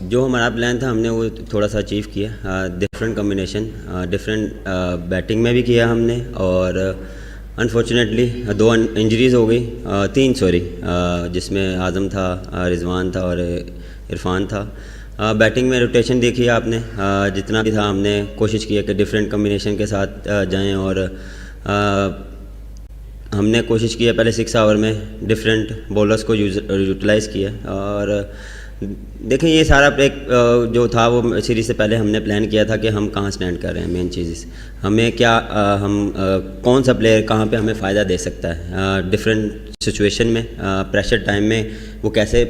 जो हमारा प्लान था हमने वो थोड़ा सा अचीव किया। डिफरेंट कॉम्बिनेशन, डिफरेंट बैटिंग में भी किया हमने, और अनफॉर्चुनेटली 2 इंजरीज़ हो गई, 3 सॉरी, जिसमें आज़म था, रिजवान था और इरफान था। बैटिंग में रोटेशन देखी आपने, जितना भी था हमने कोशिश की कि डिफरेंट कॉम्बिनेशन के साथ जाएं, और हमने कोशिश की है पहले 6 ओवर में डिफरेंट बॉलर्स को यूटिलाइज़ किया। और देखें ये सारा एक जो था वो सीरीज़ से पहले हमने प्लान किया था कि हम कहाँ स्टैंड कर रहे हैं, मेन चीज़ हमें क्या कौन सा प्लेयर कहाँ पे हमें फ़ायदा दे सकता है डिफरेंट सिचुएशन में, प्रेशर टाइम में वो कैसे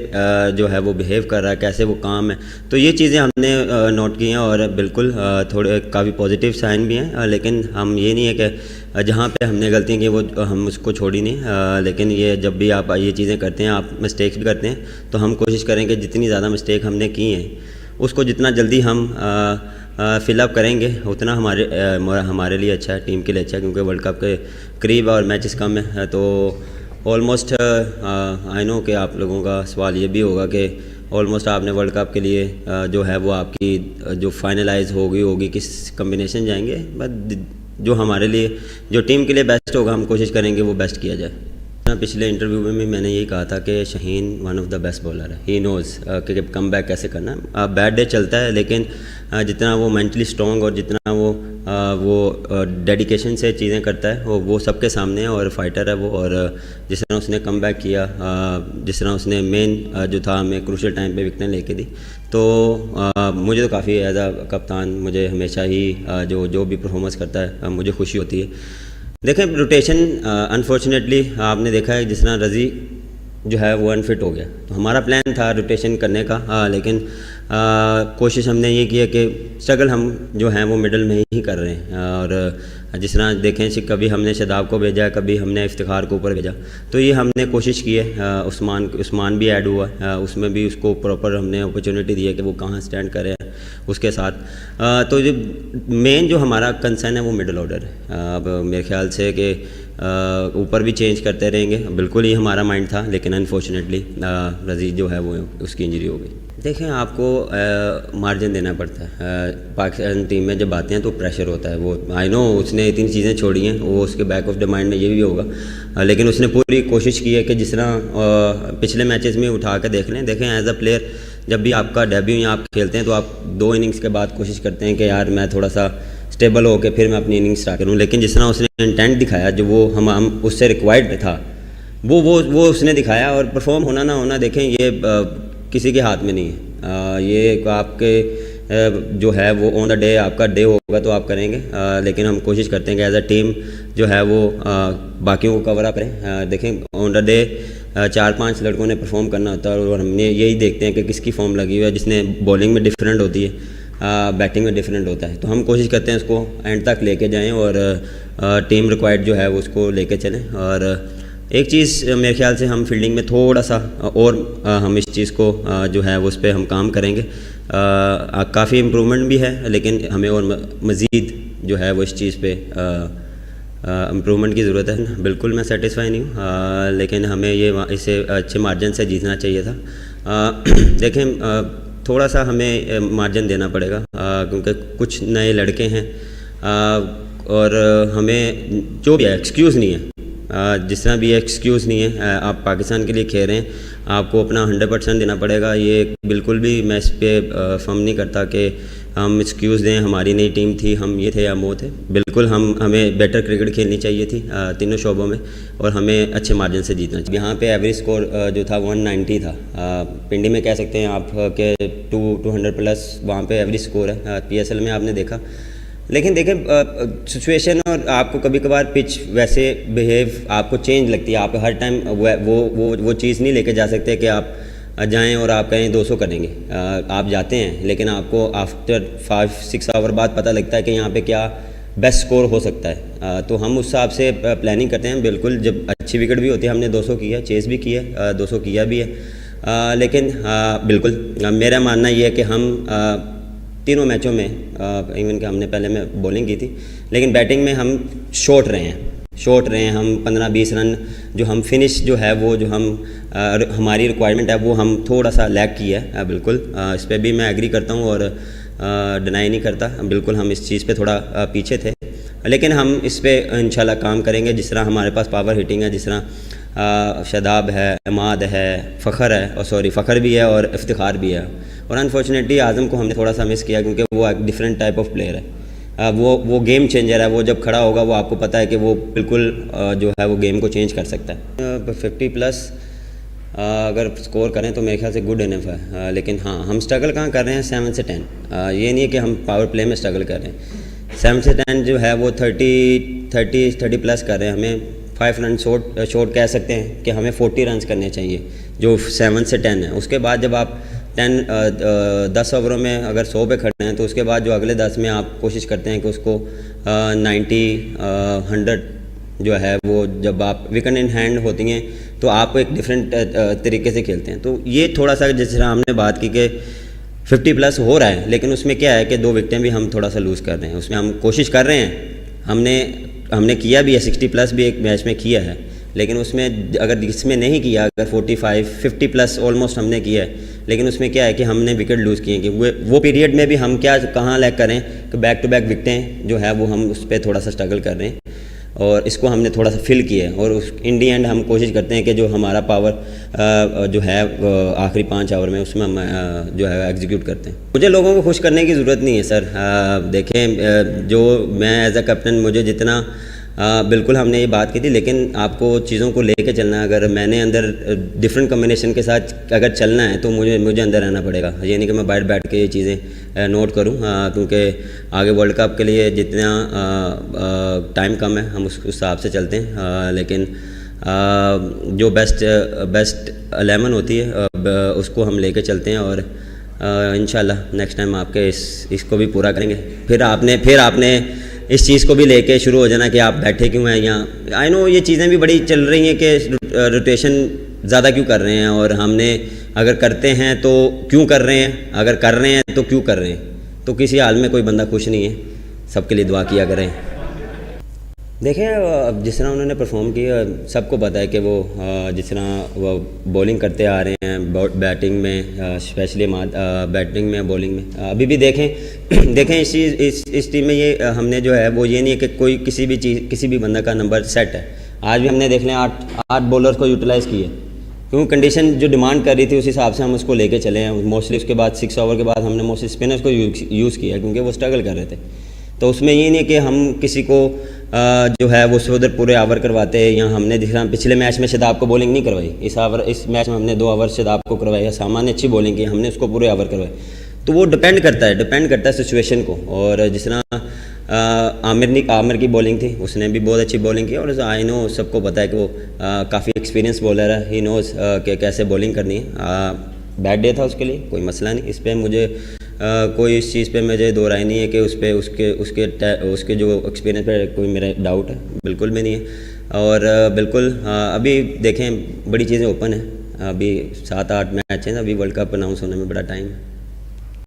जो है वो बिहेव कर रहा है, कैसे वो काम है। तो ये चीज़ें हमने नोट की हैं, और बिल्कुल थोड़े काफ़ी पॉजिटिव साइन भी हैं, लेकिन हम ये नहीं है कि जहाँ पे हमने गलतियाँ की वो हम उसको छोड़ी नहीं। लेकिन ये जब भी आप ये चीज़ें करते हैं, आप मिस्टेक्स भी करते हैं, तो हम कोशिश करें कि जितनी ज़्यादा मिस्टेक हमने की हैं उसको जितना जल्दी हम फिलअप करेंगे उतना हमारे लिए अच्छा है, टीम के लिए अच्छा है, क्योंकि वर्ल्ड कप के करीब और मैचेस कम है। तो ऑलमोस्ट आई नो कि आप लोगों का सवाल ये भी होगा कि ऑलमोस्ट आपने वर्ल्ड कप के लिए जो है वो आपकी जो फाइनलाइज होगी किस कम्बिनेशन जाएंगे, बट जो हमारे लिए जो टीम के लिए बेस्ट होगा हम कोशिश करेंगे वो बेस्ट किया जाए। पिछले इंटरव्यू में भी मैंने यही कहा था कि Shaheen one of the best bowler है, ही नोज़ कि कम बैक कैसे करना है। बैड डे चलता है, लेकिन जितना वो मेंटली स्ट्रॉन्ग और जितना वो डेडिकेशन से चीज़ें करता है वो सबके सामने है, और फाइटर है वो। और जिस तरह उसने कम बैक किया, जिस तरह उसने मेन जो था हमें क्रूशियल टाइम पे विकेटें लेके दी, तो मुझे तो काफ़ी एज अ कप्तान मुझे हमेशा ही जो भी परफॉर्मेंस करता है मुझे खुशी होती है। देखें रोटेशन अनफॉर्चुनेटली आपने देखा है, जिस तरह रज़ी जो है वो अनफिट हो गया, तो हमारा प्लान था रोटेशन करने का, लेकिन कोशिश हमने ये की है कि स्ट्रगल हम जो हैं वो मिडल में ही कर रहे हैं। और जिस तरह देखें कि कभी हमने शदाब को भेजा, कभी हमने इफ्तिखार को ऊपर भेजा, तो ये हमने कोशिश की है। उस्मान भी ऐड हुआ, उसमें भी उसको प्रॉपर हमने अपॉर्चुनिटी दी है कि वो कहाँ स्टैंड करे उसके साथ। तो जो मेन जो हमारा कंसर्न है वो मिडल ऑर्डर है। अब मेरे ख्याल से कि ऊपर भी चेंज करते रहेंगे, बिल्कुल ही हमारा माइंड था, लेकिन अनफॉर्चुनेटली रज़ी जो है वो उसकी इंजरी हो गई। देखें आपको मार्जिन देना पड़ता है, पाकिस्तान टीम में जब आते हैं तो प्रेशर होता है। वो आई नो उसने इतनी चीज़ें छोड़ी हैं, वो उसके बैक ऑफ द माइंड में ये भी होगा, लेकिन उसने पूरी कोशिश की है कि जिस तरह पिछले मैचेस में उठा के देखें एज अ प्लेयर, जब भी आपका डेब्यू या आप खेलते हैं तो आप 2 इनिंग्स के बाद कोशिश करते हैं कि यार मैं थोड़ा सा स्टेबल होकर फिर मैं अपनी इनिंग्स स्टार्ट करूँ। लेकिन जिस तरह उसने इंटेंट दिखाया, जो वो हम उससे रिक्वायर्ड था, वो उसने दिखाया। और परफॉर्म होना ना होना देखें ये किसी के हाथ में नहीं है, ये आपके जो है वो ऑन द डे आपका डे होगा तो आप करेंगे, लेकिन हम कोशिश करते हैं कि एज अ टीम जो है वो बाकियों को कवर अप करें। देखें ऑन द डे 4-5 लड़कों ने परफॉर्म करना होता है, और हमने यही देखते हैं कि किसकी फॉर्म लगी हुई है, जिसने बॉलिंग में डिफरेंट होती है, बैटिंग में डिफरेंट होता है। तो हम कोशिश करते हैं उसको एंड तक लेके जाएं, और टीम रिक्वायर्ड जो है वो उसको लेके चलें। और एक चीज़ मेरे ख्याल से हम फील्डिंग में थोड़ा सा और हम इस चीज़ को जो है वो उस पर हम काम करेंगे। काफ़ी इम्प्रूवमेंट भी है, लेकिन हमें और मज़ीद जो है वो इस चीज़ पे इम्प्रूवमेंट की ज़रूरत है। बिल्कुल मैं सेटिस्फाई नहीं हूँ, लेकिन हमें इसे अच्छे मार्जिन से जीतना चाहिए था। देखें थोड़ा सा हमें मार्जिन देना पड़ेगा, क्योंकि कुछ नए लड़के हैं, और हमें जो भी एक्सक्यूज़ नहीं है, जिस तरह भी एक्सक्यूज़ नहीं है, आप पाकिस्तान के लिए खेल रहे हैं, आपको अपना 100% देना पड़ेगा। ये बिल्कुल भी मैं इस पर फर्म नहीं करता कि हम एक्सक्यूज़ दें, हमारी नई टीम थी, हम ये थे या वो थे। बिल्कुल हमें बेटर क्रिकेट खेलनी चाहिए थी तीनों शोबों में, और हमें अच्छे मार्जिन से जीतना चाहिए। यहाँ पे एवरेज स्कोर जो था 190 था, पिंडी में कह सकते हैं आप कि 200+ वहाँ पे एवरेज स्कोर है। PSL में आपने देखा, लेकिन देखें सिचुएशन और आपको कभी कभार पिच वैसे बिहेव आपको चेंज लगती है। आप हर टाइम वो चीज़ नहीं लेके जा सकते कि आप जाएं और आप कहें 200 करेंगे। आप जाते हैं, लेकिन आपको आफ्टर 5-6 आवर बाद पता लगता है कि यहाँ पे क्या बेस्ट स्कोर हो सकता है। तो हम उस हिसाब से प्लानिंग करते हैं। बिल्कुल जब अच्छी विकेट भी होती है, हमने 200 किया, चेस भी किया, 200 किया भी है। लेकिन बिल्कुल मेरा मानना ये है कि हम तीनों मैचों में इवन कि हमने पहले में बॉलिंग की थी, लेकिन बैटिंग में हम शॉर्ट रहे हैं। शॉर्ट रहे हैं, हम 15-20 रन जो हम फिनिश जो है वो जो हम हमारी रिक्वायरमेंट है वो हम थोड़ा सा लैग किया है। बिल्कुल इस पर भी मैं एग्री करता हूँ और डिनाई नहीं करता, बिल्कुल हम इस चीज़ पे थोड़ा पीछे थे, लेकिन हम इस पर इंशाल्लाह काम करेंगे। जिस तरह हमारे पास पावर हिटिंग है, जिस तरह शादाब है, इमाद है, फ़खर भी है और इफ्तिखार भी है। और अनफॉर्चुनेटली आज़म को हमने थोड़ा सा मिस किया क्योंकि वो एक डिफरेंट टाइप ऑफ प्लेयर है। वो गेम चेंजर है। वो जब खड़ा होगा वो आपको पता है कि वो बिल्कुल जो है वो गेम को चेंज कर सकता है। 50+ अगर स्कोर करें तो मेरे ख्याल से गुड इनफ है। लेकिन हाँ, हम स्ट्रगल कहाँ कर रहे हैं 7 से 10। ये नहीं है कि हम पावर प्ले में स्ट्रगल कर रहे हैं। 7 से 10 जो है वो 30+ कर रहे हैं। हमें 5 रन शॉर्ट कह सकते हैं कि हमें 40 रन करने चाहिए जो 7 से 10 है। उसके बाद जब आप 10 ओवरों में अगर 100 पे खड़े हैं तो उसके बाद जो अगले 10 में आप कोशिश करते हैं कि उसको 90-100 जो है वो जब आप विकेट इन हैंड होती हैं तो आप एक डिफरेंट तरीके से खेलते हैं। तो ये थोड़ा सा जिस तरह हमने बात की कि 50+ हो रहा है, लेकिन उसमें क्या है कि 2 विकेटें भी हम थोड़ा सा लूज़ कर रहे हैं। उसमें हम कोशिश कर रहे हैं, हमने किया भी है, 60+ भी एक मैच में किया है, लेकिन उसमें अगर इसमें नहीं किया, अगर 50+ ऑलमोस्ट हमने किया है, लेकिन उसमें क्या है कि हमने विकेट लूज़ किए कि वो पीरियड में भी हम कहाँ लैग करें कि बैक टू बैक विकेटें जो है वो हम उस पर थोड़ा सा स्ट्रगल कर रहे हैं और इसको हमने थोड़ा सा फिल किया है। और उस इन दी एंड हम कोशिश करते हैं कि जो हमारा पावर जो है आखिरी 5 ओवर में उसमें हम जो है एग्जीक्यूट करते हैं। मुझे लोगों को खुश करने की ज़रूरत नहीं है सर। देखें, जो मैं एज अ कैप्टन मुझे जितना बिल्कुल हमने ये बात की थी, लेकिन आपको चीज़ों को लेके चलना है। अगर मैंने अंदर डिफरेंट कॉम्बिनेशन के साथ अगर चलना है तो मुझे अंदर रहना पड़ेगा। ये नहीं कि मैं बाहर बैठ के ये चीज़ें नोट करूं, क्योंकि आगे वर्ल्ड कप के लिए जितना टाइम कम है हम उस हिसाब से चलते हैं। लेकिन जो बेस्ट 11 होती है उसको हम लेके चलते हैं और इंशाल्लाह नेक्स्ट टाइम आपके इसको भी पूरा करेंगे। फिर आपने इस चीज़ को भी लेके शुरू हो जाना कि आप बैठे क्यों हैं यहाँ। आई नो ये चीज़ें भी बड़ी चल रही हैं कि रोटेशन ज़्यादा क्यों कर रहे हैं, और हमने अगर करते हैं तो क्यों कर रहे हैं, अगर कर रहे हैं तो क्यों कर रहे हैं। तो किसी हाल में कोई बंदा खुश नहीं है, सबके लिए दुआ किया करें। देखें, जिस तरह उन्होंने परफॉर्म किया सबको पता है कि वो जिस तरह वो बॉलिंग करते आ रहे हैं, बैटिंग में स्पेशली बैटिंग में बॉलिंग में अभी भी देखें इस टीम में ये हमने जो है वो ये नहीं है कि कोई किसी भी बंदा का नंबर सेट है। आज भी हमने देख लें 8 बॉलर्स को यूटिलाइज़ किए क्योंकि कंडीशन जो डिमांड कर रही थी उस हिसाब से हम उसको लेके चले हैं। मोस्टली उसके बाद 6 ओवर के बाद हमने मोस्टली स्पिनर्स को यूज़ किया क्योंकि वो स्ट्रगल कर रहे थे। तो उसमें ये नहीं है कि हम किसी को जो है वो उधर पूरे ओवर करवाते हैं। या हमने देखा पिछले मैच में शादाब को बॉलिंग नहीं करवाई, इस मैच में हमने 2 ओवर शादाब को करवाई, सामान्य अच्छी बॉलिंग की, हमने उसको पूरे ओवर करवाए। तो वो डिपेंड करता है सिचुएशन को। और जिस तरह आमिर की बॉलिंग थी, उसने भी बहुत अच्छी बॉलिंग की। और आई नो सबको पता है कि वो काफ़ी एक्सपीरियंस बॉलर है, ही नोज़ कि कैसे बॉलिंग करनी है। बैड डे था उसके लिए, कोई मसला नहीं। इस पर मुझे कोई इस चीज़ पे मुझे दो राय नहीं है कि उस पर उसके जो एक्सपीरियंस पे कोई मेरा डाउट है, बिल्कुल भी नहीं है। और बिल्कुल अभी देखें बड़ी चीज़ें ओपन है, अभी 7-8 मैच हैं, अभी वर्ल्ड कप अनाउंस होने में बड़ा टाइम है।